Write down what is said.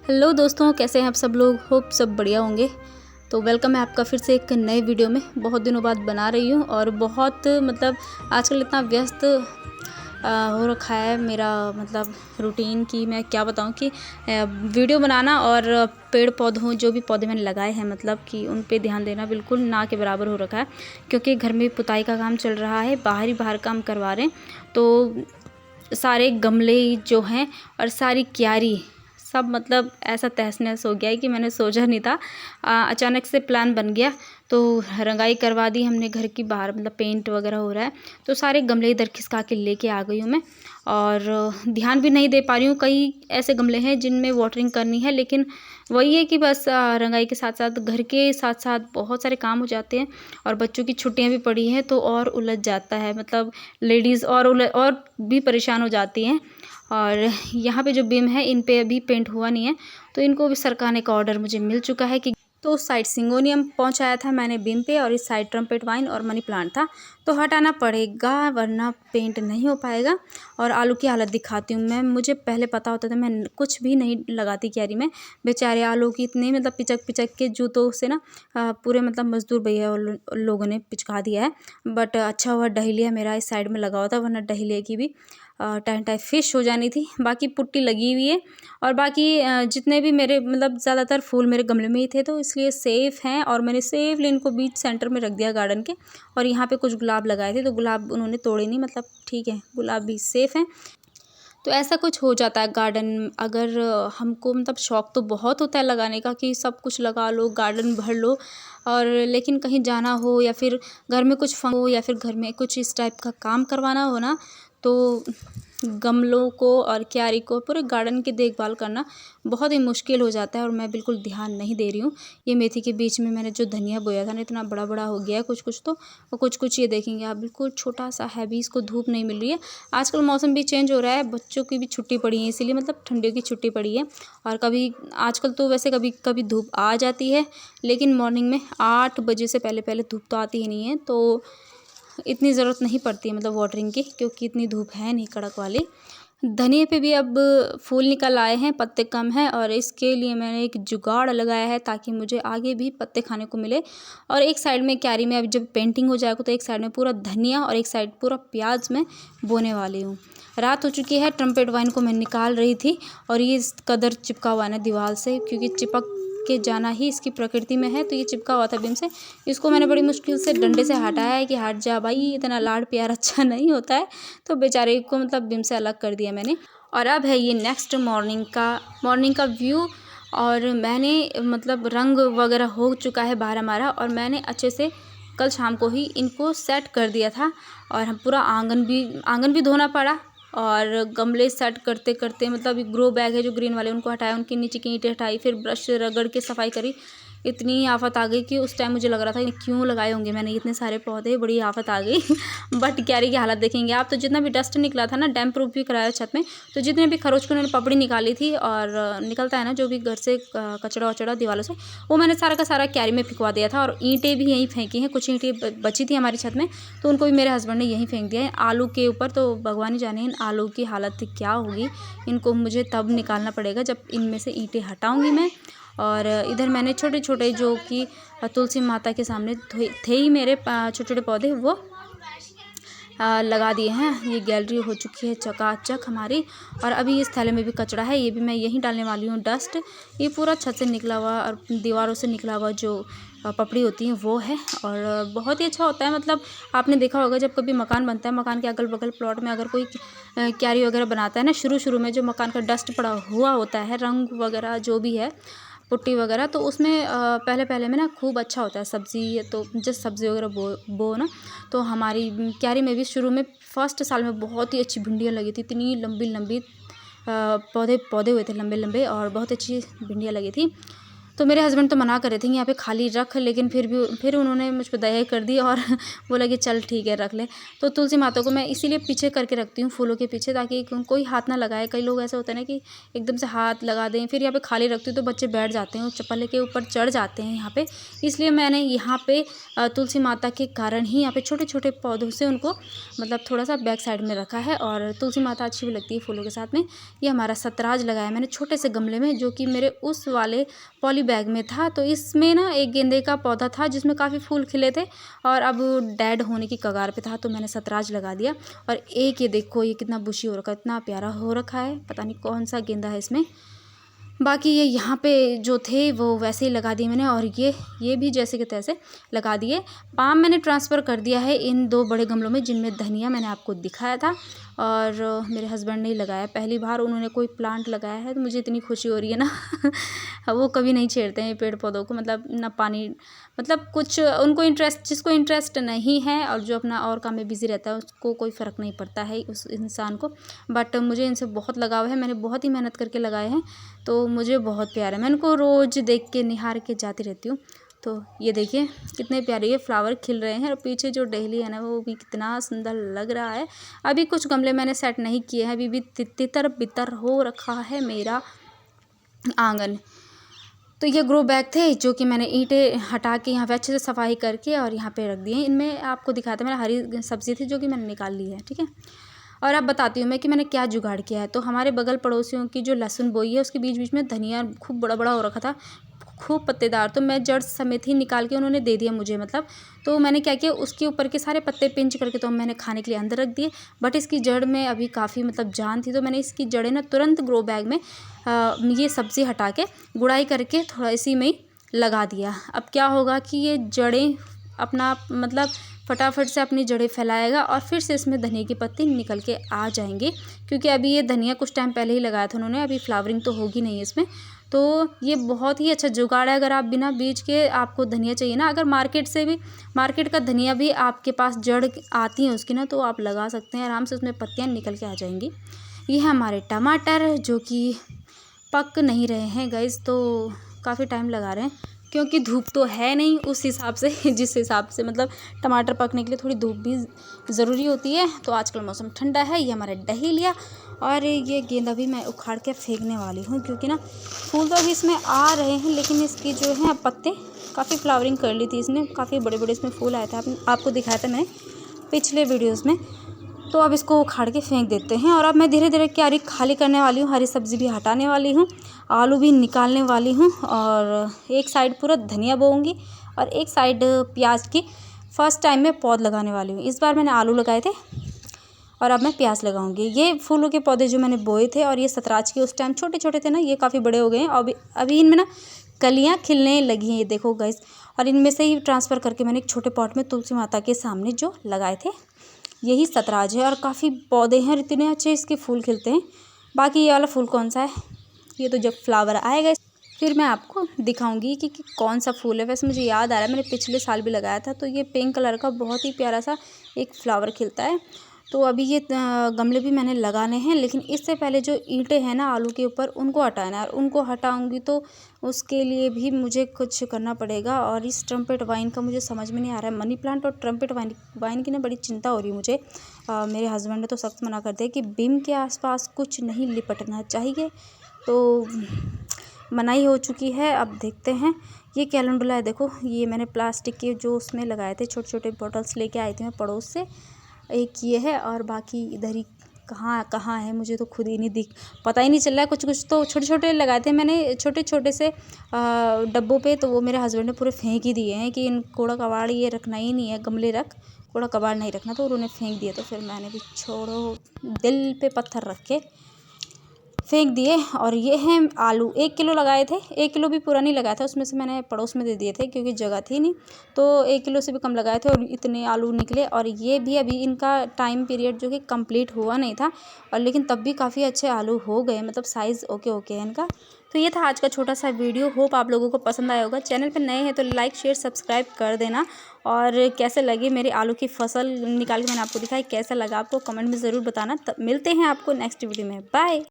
Hello दोस्तों, कैसे हैं आप सब लोग। होप सब बढ़िया होंगे। तो वेलकम है आपका फिर से एक नए वीडियो में। बहुत दिनों बाद बना रही हूँ और बहुत आजकल इतना व्यस्त हो रखा है मेरा रूटीन की मैं क्या बताऊँ कि वीडियो बनाना और पेड़ पौधों जो भी पौधे मैंने लगाए हैं कि उन पे ध्यान देना बिल्कुल ना के बराबर हो रखा है। क्योंकि घर में पुताई का काम चल रहा है, बाहर काम करवा रहे हैं, तो सारे गमले जो हैं और सारी क्यारी सब ऐसा तहस नहस हो गया है कि मैंने सोचा नहीं था। अचानक से प्लान बन गया तो रंगाई करवा दी हमने घर की। बाहर पेंट वगैरह हो रहा है तो सारे गमले इधर खिसका के लेके आ गई हूँ मैं। और ध्यान भी नहीं दे पा रही हूँ। कई ऐसे गमले हैं जिनमें वाटरिंग करनी है, लेकिन वही है कि बस रंगाई के साथ साथ घर के साथ साथ बहुत सारे काम हो जाते हैं। और बच्चों की छुट्टियां भी पड़ी हैं तो और उलझ जाता है। लेडीज़ और भी परेशान हो जाती हैं। और यहाँ पे जो बीम है इन पे अभी पेंट हुआ नहीं है, तो इनको भी सरकाने का ऑर्डर मुझे मिल चुका है कि तो उस साइड सिंगोनियम पहुंचाया था मैंने बीम पे, और इस साइड ट्रम्पेट वाइन और मनी प्लांट था, तो हटाना पड़ेगा वरना पेंट नहीं हो पाएगा। और आलू की हालत दिखाती हूँ मैं। मुझे पहले पता होता था मैं कुछ भी नहीं लगाती क्यारी में। बेचारे आलू की इतनी पिचक पिचक के जूतों से ना पूरे मजदूर भैया और लोगों ने पिचका दिया है। बट अच्छा हुआ डहेलिया मेरा इस साइड में लगा हुआ था, वरना डहेलिया की भी टाइम टाइम फिश हो जानी थी। बाकी पुट्टी लगी हुई है और बाकी जितने भी मेरे ज़्यादातर फूल मेरे गमले में ही थे, तो इसलिए सेफ़ हैं। और मैंने सेफली इनको बीच सेंटर में रख दिया गार्डन के। और यहाँ पे कुछ गुलाब लगाए थे तो गुलाब उन्होंने तोड़े नहीं, ठीक है, गुलाब भी सेफ़ हैं। तो ऐसा कुछ हो जाता है गार्डन। अगर हमको शौक़ तो बहुत होता है लगाने का कि सब कुछ लगा लो, गार्डन भर लो, और लेकिन कहीं जाना हो या फिर घर में कुछ हो या फिर घर में कुछ इस टाइप का काम करवाना हो ना, तो गमलों को और क्यारी को, पूरे गार्डन की देखभाल करना बहुत ही मुश्किल हो जाता है। और मैं बिल्कुल ध्यान नहीं दे रही हूँ। ये मेथी के बीच में मैंने जो धनिया बोया था ना, इतना बड़ा बड़ा हो गया है कुछ कुछ तो, और कुछ कुछ ये देखेंगे आप बिल्कुल छोटा सा है भी। इसको धूप नहीं मिल रही है। आजकल मौसम भी चेंज हो रहा है, बच्चों की भी छुट्टी पड़ी है, इसीलिए ठंडियों की छुट्टी पड़ी है। और कभी आजकल तो वैसे कभी कभी धूप आ जाती है, लेकिन मॉर्निंग में 8 बजे से पहले पहले धूप तो आती ही नहीं है, तो इतनी ज़रूरत नहीं पड़ती है वाटरिंग की, क्योंकि इतनी धूप है नहीं कड़क वाली। धनिया पे भी अब फूल निकल आए हैं, पत्ते कम हैं, और इसके लिए मैंने एक जुगाड़ लगाया है ताकि मुझे आगे भी पत्ते खाने को मिले। और एक साइड में क्यारी में अब जब पेंटिंग हो जाएगा तो एक साइड में पूरा धनिया और एक साइड पूरा प्याज में बोने वाली हूँ। रात हो चुकी है, ट्रम्पेट वाइन को मैं निकाल रही थी, और ये इस कदर चिपका हुआ है ना दीवार से, क्योंकि चिपक के जाना ही इसकी प्रकृति में है, तो ये चिपका हुआ था बीम से। इसको मैंने बड़ी मुश्किल से डंडे से हटाया है कि हट जा भाई, इतना लाड़ प्यार अच्छा नहीं होता है। तो बेचारे को बीम से अलग कर दिया मैंने। और अब है ये नेक्स्ट मॉर्निंग का व्यू। और मैंने रंग वगैरह हो चुका है बाहर हमारा, और मैंने अच्छे से कल शाम को ही इनको सेट कर दिया था। और हम पूरा आंगन भी धोना पड़ा, और गमले सेट करते करते ग्रो बैग है जो ग्रीन वाले उनको हटाया, उनके नीचे की ईंटें हटाई, फिर ब्रश रगड़ के सफाई करी। इतनी आफत आ गई कि उस टाइम मुझे लग रहा था कि क्यों लगाए होंगे मैंने इतने सारे पौधे, बड़ी आफत आ गई। बट क्यारी की हालत देखेंगे आप, तो जितना भी डस्ट निकला था ना, डैम्प प्रूफ भी कराया छत में, तो जितने भी खरोच की उन्होंने पपड़ी निकाली थी, और निकलता है ना जो भी घर से कचड़ा वचड़ा दीवारों से, वो मैंने सारा का सारा क्यारी में फेंकवा दिया था। और ईंटें भी यहीं फेंकी हैं, कुछ ईंटें बची थी हमारी छत में, तो उनको भी मेरे हस्बैंड ने यहीं फेंक दिया है आलू के ऊपर। तो भगवान ही जाने इन आलू की हालत क्या होगी। इनको मुझे तब निकालना पड़ेगा जब इनमें से ईंटें हटाऊंगी मैं। और इधर मैंने छोटे छोटे जो कि तुलसी माता के सामने थे ही मेरे छोटे छोटे पौधे, वो लगा दिए हैं। ये गैलरी हो चुकी है चकाचक हमारी। और अभी इस थैले में भी कचरा है, ये भी मैं यहीं डालने वाली हूँ डस्ट। ये पूरा छत से निकला हुआ और दीवारों से निकला हुआ जो पपड़ी होती है वो है। और बहुत ही अच्छा होता है। आपने देखा होगा जब कभी मकान बनता है, मकान के अगल बगल प्लॉट में अगर कोई क्यारी वगैरह बनाता है ना, शुरू शुरू में जो मकान का डस्ट पड़ा हुआ होता है, रंग वगैरह जो भी है, पुट्टी वगैरह, तो उसमें पहले पहले में ना खूब अच्छा होता है सब्ज़ी। तो जब सब्ज़ी वगैरह बो ना, तो हमारी क्यारी में भी शुरू में फर्स्ट साल में बहुत ही अच्छी भिंडियाँ लगी थी। इतनी लंबी लंबी पौधे हुए थे, लंबे लंबे, और बहुत अच्छी भिंडियाँ लगी थी। तो मेरे हस्बैंड तो मना कर रहे थे यहाँ पे खाली रख, लेकिन फिर उन्होंने मुझ पर दया कर दी और बोला कि चल ठीक है रख ले। तो तुलसी माता को मैं इसीलिए पीछे करके रखती हूँ, फूलों के पीछे, ताकि कोई हाथ ना लगाए। कई लोग ऐसा होता है ना कि एकदम से हाथ लगा दें। फिर यहाँ पे खाली रखती हूँ तो बच्चे बैठ जाते हैं, चप्पल के ऊपर चढ़ जाते हैं यहाँ पे। इसलिए मैंने यहाँ पे तुलसी माता के कारण ही यहाँ पे छोटे छोटे पौधों से उनको मतलब थोड़ा सा बैक साइड में रखा है। और तुलसी माता अच्छी भी लगती है फूलों के साथ में। ये हमारा सतराज लगाया मैंने छोटे से गमले में, जो कि मेरे उस वाले पॉली बैग में था। तो इसमें ना एक गेंदे का पौधा था जिसमें काफ़ी फूल खिले थे और अब डेड होने की कगार पे था, तो मैंने सतराज लगा दिया। और एक ये देखो, ये कितना बुशी हो रखा है, इतना प्यारा हो रखा है, पता नहीं कौन सा गेंदा है इसमें। बाकी ये यहाँ पे जो थे वो वैसे ही लगा दिए मैंने, और ये भी जैसे के तैसे लगा दिए। पाम मैंने ट्रांसफ़र कर दिया है इन 2 बड़े गमलों में, जिनमें धनिया मैंने आपको दिखाया था। और मेरे हस्बैंड ने ही लगाया, पहली बार उन्होंने कोई प्लांट लगाया है, तो मुझे इतनी खुशी हो रही है ना। वो कभी नहीं छेड़ते हैं पेड़ पौधों को, मतलब ना पानी, मतलब कुछ उनको इंटरेस्ट, जिसको इंटरेस्ट नहीं है और जो अपना और काम में बिज़ी रहता है उसको कोई फ़र्क नहीं पड़ता है उस इंसान को। बट मुझे इनसे बहुत लगाव है, मैंने बहुत ही मेहनत करके लगाए हैं, तो मुझे बहुत प्यार है। मैं इनको रोज़ देख के निहार के जाती रहती हूँ। तो ये देखिए कितने प्यारे ये फ्लावर खिल रहे हैं, और पीछे जो डहेली है ना वो भी कितना सुंदर लग रहा है। अभी कुछ गमले मैंने सेट नहीं किए हैं, अभी भी तितर बितर हो रखा है मेरा आंगन। तो ये ग्रो बैग थे जो कि मैंने ईंटें हटा के यहाँ पे अच्छे से सफाई करके और यहाँ पे रख दिए। इनमें आपको दिखाते मैंने हरी सब्ज़ी थी जो कि मैंने निकाल ली है, ठीक है। और अब बताती हूँ मैं कि मैंने क्या जुगाड़ किया है। तो हमारे बगल पड़ोसियों की जो लहसुन बोई है उसके बीच बीच में धनिया खूब बड़ा बड़ा हो रखा था, खूब पत्तेदार, तो मैं जड़ समेत ही निकाल के उन्होंने दे दिया मुझे, मतलब। तो मैंने क्या किया, उसके ऊपर के सारे पत्ते पिंच करके तो मैंने खाने के लिए अंदर रख दिए। बट इसकी जड़ में अभी काफ़ी मतलब जान थी, तो मैंने इसकी जड़ें ना तुरंत ग्रो बैग में ये सब्ज़ी हटा के गुड़ाई करके थोड़ा इसी में ही लगा दिया। अब क्या होगा कि ये जड़ें अपना मतलब फटाफट से अपनी जड़ें फैलाएगा और फिर से इसमें धनिया की पत्ती निकल के आ जाएंगे, क्योंकि अभी ये धनिया कुछ टाइम पहले ही लगाया था उन्होंने, अभी फ्लावरिंग तो होगी नहीं इसमें। तो ये बहुत ही अच्छा जुगाड़ है। अगर आप बिना बीज के आपको धनिया चाहिए ना, अगर मार्केट का धनिया भी आपके पास जड़ आती है उसकी ना, तो आप लगा सकते हैं आराम से, उसमें पत्तियाँ निकल के आ जाएंगी। ये है हमारे टमाटर जो कि पक नहीं रहे हैं गाइस, तो काफ़ी टाइम लगा रहे हैं क्योंकि धूप तो है नहीं उस हिसाब से जिस हिसाब से मतलब टमाटर पकने के लिए थोड़ी धूप भी ज़रूरी होती है। तो आजकल मौसम ठंडा है। ये हमारा डहेलिया और ये गेंदा भी मैं उखाड़ के फेंकने वाली हूँ, क्योंकि ना फूल तो अभी इसमें आ रहे हैं, लेकिन इसकी जो है पत्ते काफ़ी फ्लावरिंग कर ली थी इसने, काफ़ी बड़े बड़े इसमें फूल आए थे, आपको दिखाया था मैंने पिछले वीडियोज़ में। तो अब इसको उखाड़ के फेंक देते हैं। और अब मैं धीरे धीरे क्यारी खाली करने वाली हूँ, हरी सब्ज़ी भी हटाने वाली हूँ, आलू भी निकालने वाली हूँ, और एक साइड पूरा धनिया बोऊँगी और एक साइड प्याज की फ़र्स्ट टाइम में पौध लगाने वाली हूँ। इस बार मैंने आलू लगाए थे और अब मैं प्याज लगाऊंगी। ये फूलों के पौधे जो मैंने बोए थे और ये सतराज के उस टाइम छोटे छोटे थे ना, ये काफ़ी बड़े हो गए हैं। अभी इनमें ना कलियाँ खिलने लगी हैं, ये देखो गाइस। और इनमें से ही ट्रांसफ़र करके मैंने एक छोटे पॉट में तुलसी माता के सामने जो लगाए थे, यही सतराज है। और काफ़ी पौधे हैं और इतने अच्छे इसके फूल खिलते हैं। बाकी ये वाला फूल कौन सा है, ये तो जब फ्लावर आएगा फिर मैं आपको दिखाऊंगी कि कौन सा फूल है। वैसे मुझे याद आ रहा है मैंने पिछले साल भी लगाया था, तो ये पिंक कलर का बहुत ही प्यारा सा एक फ्लावर खिलता है। तो अभी ये गमले भी मैंने लगाने हैं, लेकिन इससे पहले जो ईंटें हैं ना आलू के ऊपर, उनको हटाना है। और उनको हटाऊंगी तो उसके लिए भी मुझे कुछ करना पड़ेगा। और इस ट्रम्पेट वाइन का मुझे समझ में नहीं आ रहा है, मनी प्लांट और ट्रम्पेट वाइन की ना बड़ी चिंता हो रही है मुझे। मेरे हस्बैंड ने तो सख्त मना कर दिया कि बिम के आसपास कुछ नहीं लिपटना चाहिए, तो मनाही हो चुकी है। अब देखते हैं। ये कैलेंडुला है, देखो ये मैंने प्लास्टिक के जो उसमें लगाए थे, छोटे छोटे बॉटल्स लेके आई थी मैं पड़ोस से। एक ये है और बाकी इधर ही कहाँ है मुझे तो खुद ही नहीं पता ही नहीं चल रहा है। कुछ कुछ तो छोटे छोटे लगाए थे मैंने छोटे छोटे से डब्बों पे, तो वो मेरे हस्बैंड ने पूरे फेंक ही दिए हैं कि इन कूड़ा कबाड़ ये रखना ही नहीं है, गमले रख, कूड़ा कबाड़ नहीं रखना, तो उन्होंने फेंक दिया। तो फिर मैंने भी छोड़ो, दिल पे पत्थर रख के फेंक दिए। और ये हैं आलू, 1 किलो लगाए थे, 1 किलो भी पूरा नहीं लगाया था, उसमें से मैंने पड़ोस में दे दिए थे क्योंकि जगह थी नहीं, तो 1 किलो से भी कम लगाए थे और इतने आलू निकले। और ये भी अभी इनका टाइम पीरियड जो कि कंप्लीट हुआ नहीं था, और लेकिन तब भी काफ़ी अच्छे आलू हो गए, मतलब साइज़ ओके है इनका। तो ये था आज का छोटा सा वीडियो, होप आप लोगों को पसंद आया होगा। चैनल पर नए हैं तो लाइक शेयर सब्सक्राइब कर देना। और कैसे लगे मेरी आलू की फसल निकाल के मैंने आपको दिखाई, कैसा लगा आपको कमेंट में ज़रूर बताना। मिलते हैं आपको नेक्स्ट वीडियो में, बाय।